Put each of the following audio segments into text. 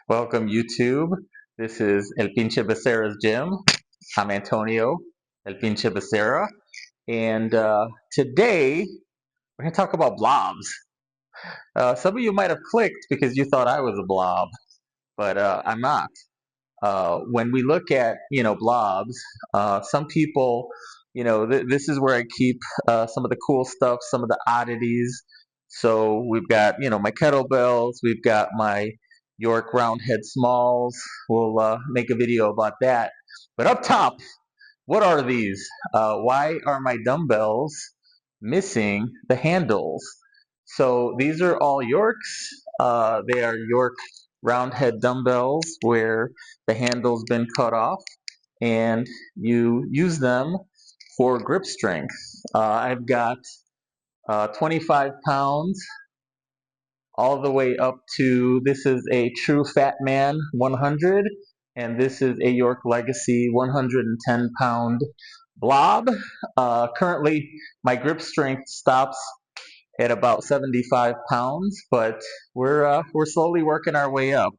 Welcome, YouTube. This is El Pinche Becerra's Gym. I'm Antonio, El Pinche Becerra. And today, we're going to talk about blobs. Some of you might have clicked because you thought I was a blob, but I'm not. When we look at, blobs, some people, this is where I keep some of the cool stuff, some of the oddities. So we've got, my kettlebells, we've got my York Roundhead Smalls. We'll make a video about that. But up top, what are these? Why are my dumbbells missing the handles? So these are all Yorks. They are York Roundhead dumbbells where the handle's been cut off, and you use them for grip strength. I've got 25 pounds all the way up to, this is a True Fat Man 100, and this is a York Legacy 110-pound blob. Currently, my grip strength stops at about 75 pounds, but we're slowly working our way up.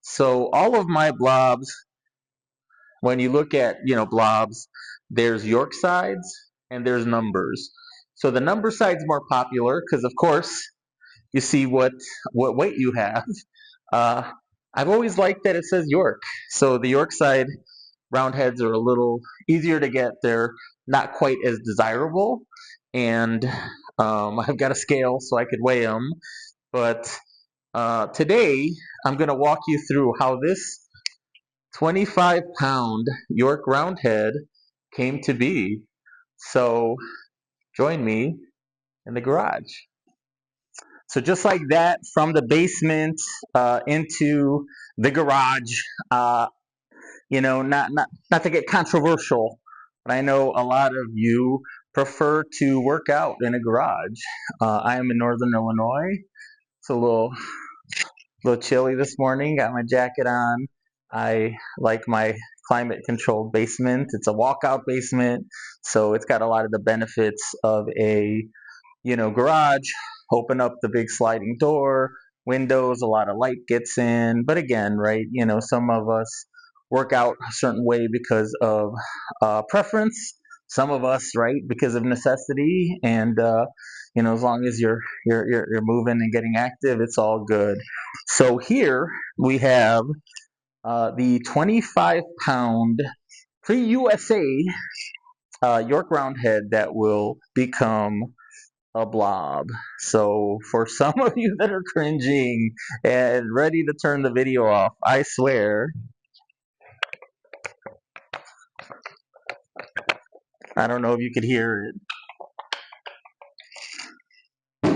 So all of my blobs, when you look at blobs, there's York sides and there's numbers. So the number side's more popular because, of course, you see what weight you have. Uh, I've always liked that it says York. So the York side roundheads are a little easier to get. They're not quite as desirable, and I've got a scale so I could weigh them. But today I'm going to walk you through how this 25-pound York Roundhead came to be. So join me in the garage. So just like that, from the basement into the garage. Not to get controversial, but I know a lot of you prefer to work out in a garage. I am in Northern Illinois. It's a little chilly this morning. Got my jacket on. I like my climate controlled basement. It's a walkout basement, so it's got a lot of the benefits of a garage. Open up the big sliding door, windows, a lot of light gets in. But again, right, some of us work out a certain way because of preference. Some of us, right, because of necessity. And as long as you're moving and getting active, it's all good. So here we have the 25-pound pre-USA York Roundhead that will become a blob. So for some of you that are cringing and ready to turn the video off, I swear, I don't know if you could hear it.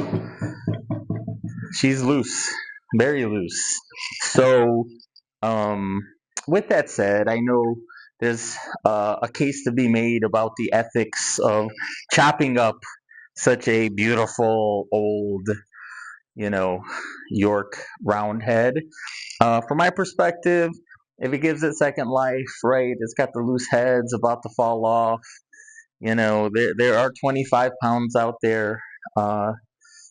She's loose, very loose. So, um, with that said, I know there's a case to be made about the ethics of chopping up such a beautiful old, you know, York Roundhead. From my perspective, if it gives it second life, right, it's got the loose heads about to fall off. There are 25 pounds out there. Uh,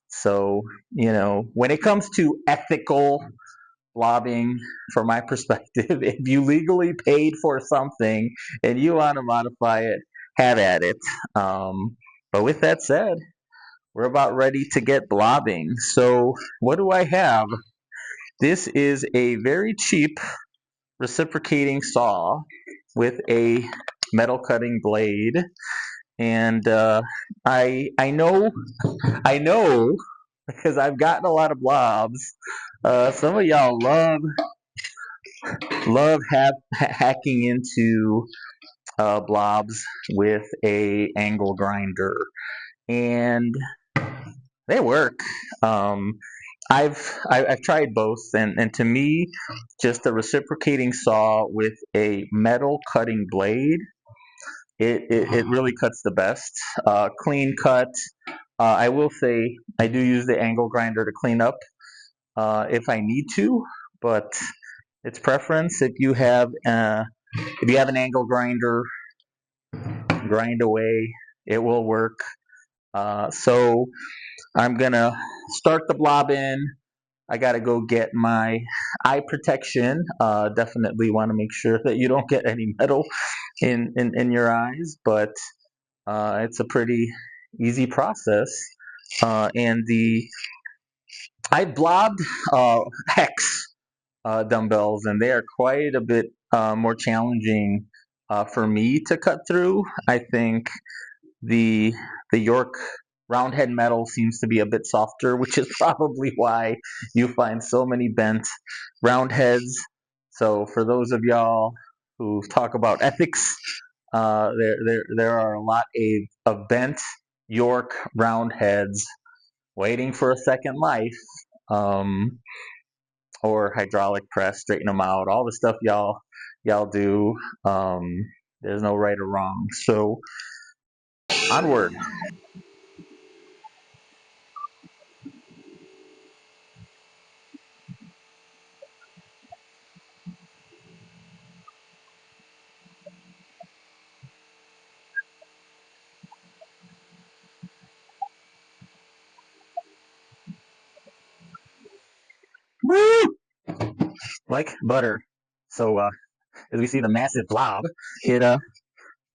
so, when it comes to ethical blobbing, from my perspective, if you legally paid for something and you want to modify it, have at it. But with that said, we're about ready to get blobbing. So, what do I have? This is a very cheap reciprocating saw with a metal cutting blade, and I know because I've gotten a lot of blobs. Some of y'all love hacking into blobs with a angle grinder, and they work. Um, I've tried both, and to me, just a reciprocating saw with a metal cutting blade, it really cuts the best. Clean cut. I will say I do use the angle grinder to clean up if I need to, but it's preference. If you have an angle grinder, grind away. It will work. So I'm gonna start the blob in. I gotta go get my eye protection. Definitely want to make sure that you don't get any metal in your eyes, but it's a pretty easy process. And I blobbed hex dumbbells, and they are quite a bit more challenging for me to cut through. I think the the York roundhead metal seems to be a bit softer, which is probably why you find so many bent roundheads. So for those of y'all who talk about ethics, there are a lot of bent York roundheads waiting for a second life. Um, or hydraulic press, straighten them out, all the stuff y'all do. Um, there's no right or wrong. So onward. Woo! Like butter. So as we see the massive blob, it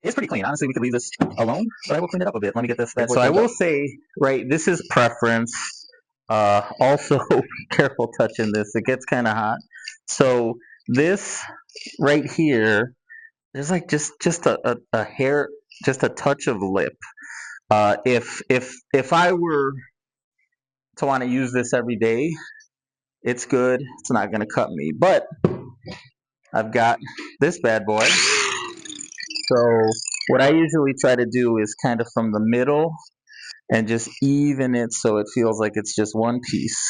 it's pretty clean. Honestly, we could leave this alone, but I will clean it up a bit. Let me get this bad boy. So I will say, right, this is preference. Also, be careful touching this. It gets kind of hot. So this right here, there's like just a hair, just a touch of lip. If I were to want to use this every day, it's good. It's not gonna cut me. But I've got this bad boy. So what I usually try to do is kind of from the middle and just even it so it feels like it's just one piece.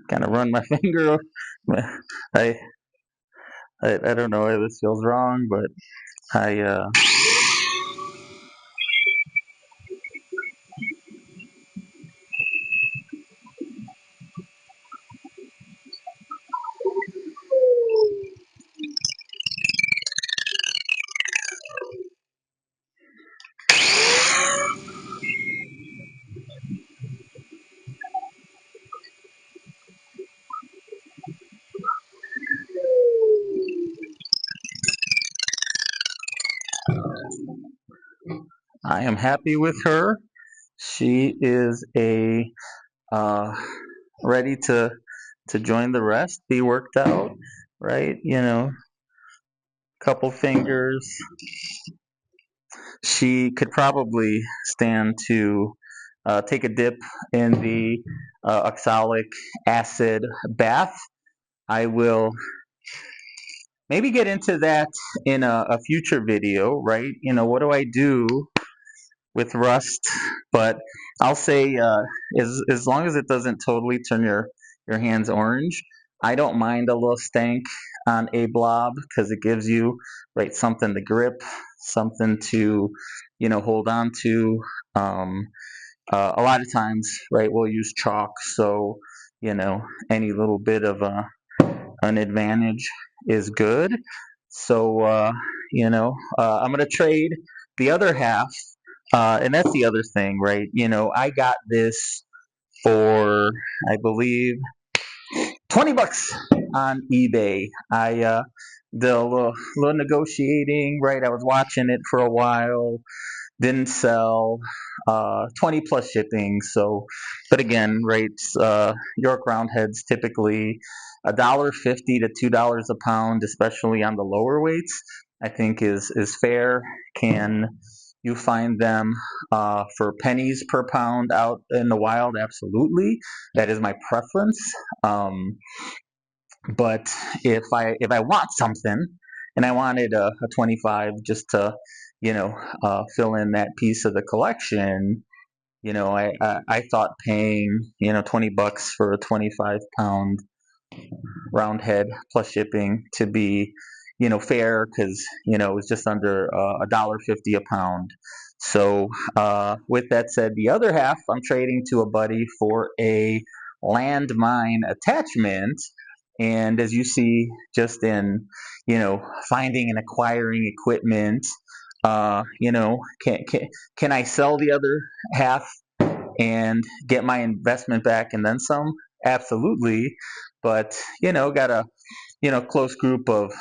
Kind of run my finger. I, I don't know why this feels wrong, but I I am happy with her. She is a uh, ready to join the rest, be worked out, right? You know, couple fingers. She could probably stand to take a dip in the oxalic acid bath. I will maybe get into that in a future video, right? You know, what do I do with rust? But I'll say as long as it doesn't totally turn your hands orange, I don't mind a little stank on a blob because it gives you right something to grip, something to hold on to. Um, a lot of times, right, we'll use chalk, so you know any little bit of an advantage is good. So I'm gonna trade the other half, and that's the other thing, right? You know, I got this for I believe $20 on eBay. I did a little negotiating, right? I was watching it for a while, didn't sell, 20 plus shipping. So, but again, rates, York Roundheads typically $1.50 to $2 a pound, especially on the lower weights. I think is fair. Can you find them for pennies per pound out in the wild? Absolutely, that is my preference. Um, but if I want something and I wanted a 25 just to, fill in that piece of the collection, I thought paying, $20 for a 25-pound round head plus shipping to be, fair because, it was just under $1.50 a pound. So with that said, the other half I'm trading to a buddy for a landmine attachment. And as you see, just in finding and acquiring equipment, can I sell the other half and get my investment back and then some? Absolutely. But got a close group of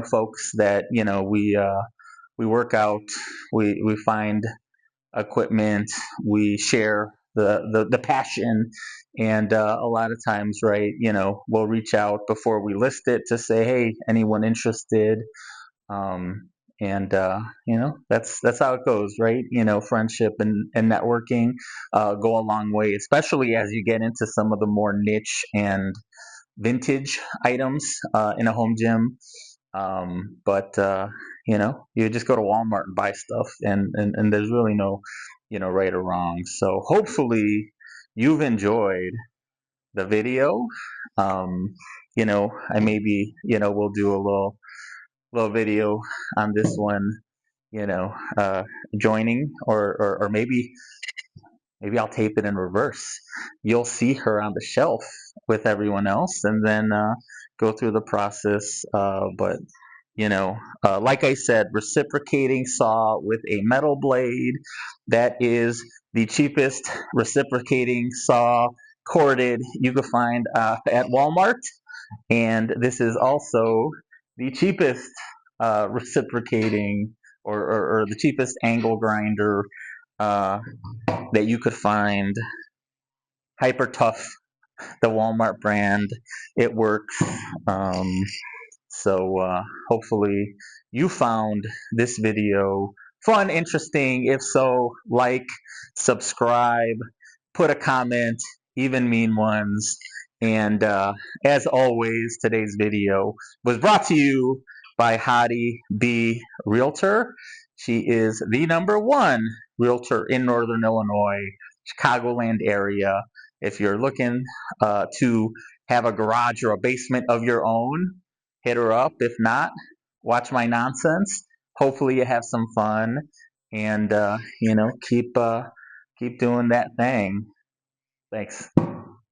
folks that we work out, we find equipment, we share the passion, and a lot of times, right, we'll reach out before we list it to say, hey, anyone interested? um, and that's how it goes, right? Friendship and networking go a long way, especially as you get into some of the more niche and vintage items in a home gym. But you just go to Walmart and buy stuff, and there's really no right or wrong. So hopefully you've enjoyed the video. I maybe we'll do a little video on this one, you know, uh, joining, or maybe I'll tape it in reverse. You'll see her on the shelf with everyone else, and then go through the process. But like I said, reciprocating saw with a metal blade. That is the cheapest reciprocating saw, corded, you can find at Walmart. And this is also the cheapest reciprocating, or the cheapest angle grinder uh, that you could find. Hyper Tough, the Walmart brand. It works. Um, so hopefully you found this video fun, interesting. If so, like, subscribe, put a comment, even mean ones. And as always, today's video was brought to you by Hottie B Realtor. She is the #1 realtor in Northern Illinois, Chicagoland area. If you're looking to have a garage or a basement of your own, hit her up. If not, watch my nonsense. Hopefully you have some fun, and keep doing that thing. Thanks.